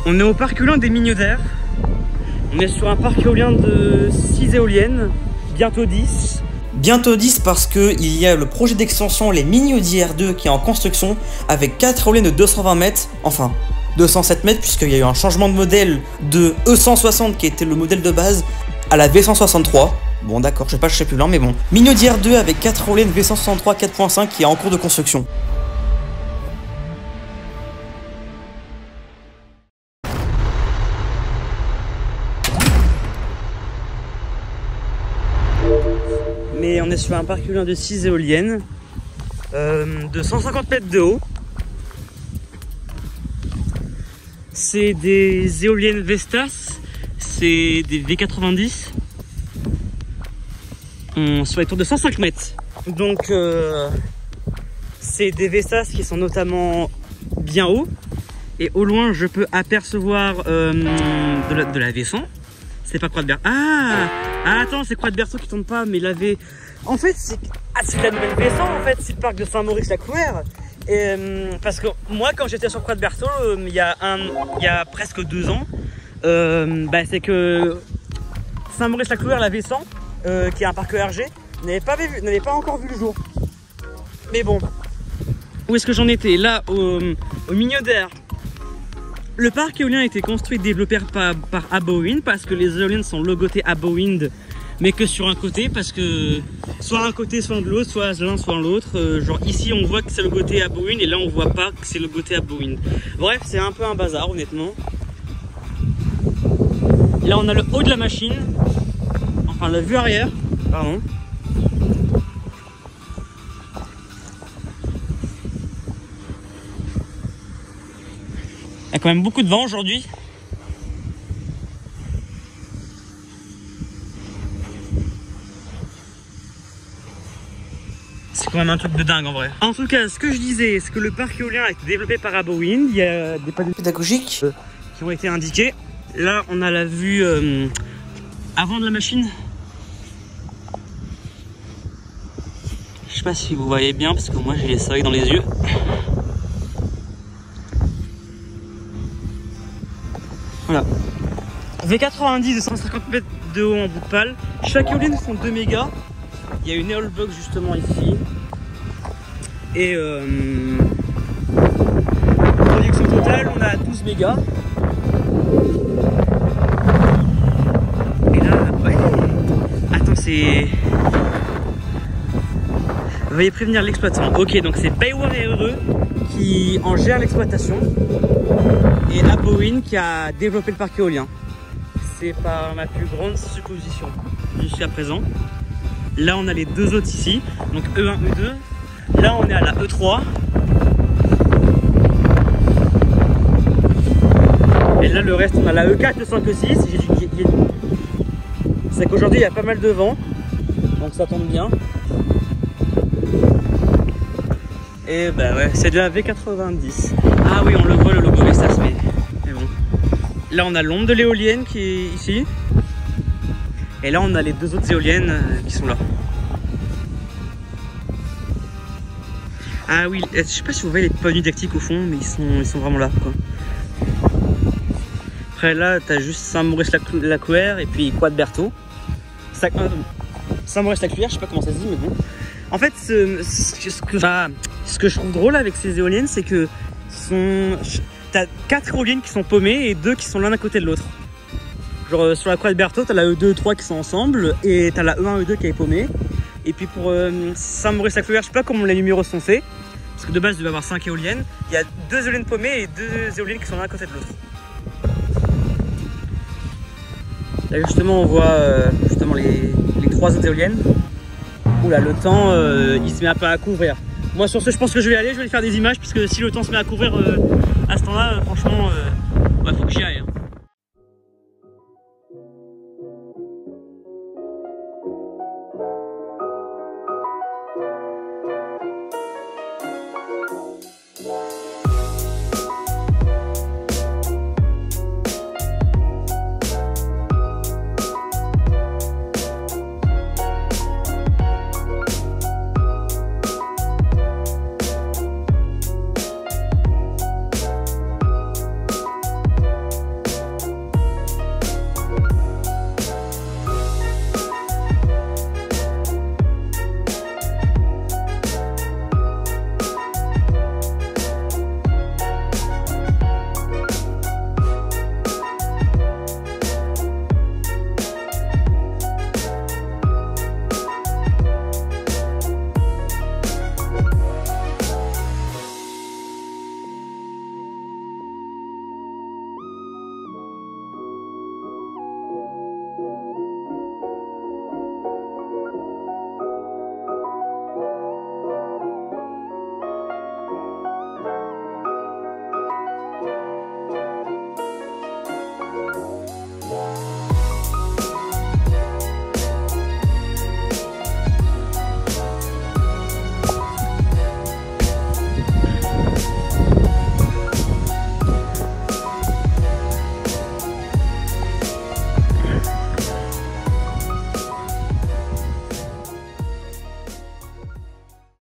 On est au parc éolien des Mignotaires. On est sur un parc éolien de 6 éoliennes, bientôt 10. Bientôt 10 parce qu'il y a le projet d'extension les Mignodières 2 qui est en construction avec 4 éoliennes de 220 mètres, enfin 207 mètres puisqu'il y a eu un changement de modèle de E160 qui était le modèle de base à la V163. Bon d'accord, je sais plus lent mais bon. Mignodières 2 avec 4 éoliennes V163 4.5 qui est en cours de construction. Mais on est sur un parc éolien de 6 éoliennes de 150 mètres de haut. C'est des éoliennes Vestas, c'est des V90 sur les tours de 105 mètres. Donc c'est des Vestas qui sont notamment bien hauts. Et au loin je peux apercevoir de la V100. C'est pas Croix de Berthaud. Ah attends, c'est Croix de Berthaud qui tombe pas, mais la V... En fait, c'est la nouvelle V100 en fait, c'est le parc de Saint-Maurice-la-Clouère. Parce que moi, quand j'étais sur Croix de Berthaud, il y a presque 2 ans, c'est que Saint-Maurice-la-Clouère, la V100, qui est un parc ERG, n'avait pas encore vu le jour. Mais bon, où est-ce que j'en étais? Là, au Mignotaires. Le parc éolien a été construit et développé par ABO-Wind parce que les éoliennes sont logotées ABO-Wind, mais que sur un côté, parce que soit un côté, soit de l'autre, soit l'un, soit l'autre. Genre ici, on voit que c'est logoté ABO-Wind et là, on voit pas que c'est logoté ABO-Wind. Bref, c'est un peu un bazar, honnêtement. Là, on a le haut de la machine, enfin la vue arrière, pardon. Il y a quand même beaucoup de vent aujourd'hui. C'est quand même un truc de dingue en vrai. En tout cas, ce que je disais, c'est que le parc éolien a été développé par ABO-Wind. Il y a des panneaux pédagogiques qui ont été indiqués. Là, on a la vue avant de la machine. Je sais pas si vous voyez bien parce que moi j'ai les soleils dans les yeux. Voilà. V90 de 150 mètres de haut en bout de pale. Chaque éolienne font 2 mégas. Il y a une Eolbox justement ici. Et production totale, on a 12 mégas. Et là, ouais. Attends, c'est... Veuillez prévenir l'exploitant. Ok, donc c'est Bayware et Heureux qui en gère l'exploitation. Et ABO-Wind qui a développé le parc éolien. C'est par ma plus grande supposition jusqu'à présent. Là on a les 2 autres ici, donc E1, E2. Là on est à la E3. Et là le reste on a la E4, E5, E6. C'est qu'aujourd'hui il y a pas mal de vent, donc ça tombe bien. Et bah ouais, c'est de la V90. Ah oui, on le voit le logo Vestas, mais bon. Là on a l'ombre de l'éolienne qui est ici. Et là on a les 2 autres éoliennes qui sont là. Ah oui, je sais pas si vous voyez les panneaux didactiques au fond, mais ils sont vraiment là quoi. Après là t'as juste Saint-Maurice-la-Clouère et puis Croix de Berthaud. Saint-Maurice-la-Clouère, je sais pas comment ça se dit mais bon. En fait ce que je trouve drôle avec ces éoliennes, c'est que t'as 4 éoliennes qui sont paumées et 2 qui sont l'un à côté de l'autre. Genre sur la Croix de Berthaud, t'as la E2, E3 qui sont ensemble et t'as la E1, E2 qui est paumée. Et puis pour Saint-Maurice-la-Clouère, je sais pas comment les numéros sont faits, parce que de base il devait y avoir 5 éoliennes. Il y a 2 éoliennes paumées et 2 éoliennes qui sont l'un à côté de l'autre. Là justement on voit justement les 3 autres éoliennes. Oula, le temps il se met un peu à couvrir. Moi sur ce je pense que je vais aller faire des images, puisque si le temps se met à couvrir à ce temps là, franchement faut que j'y aille.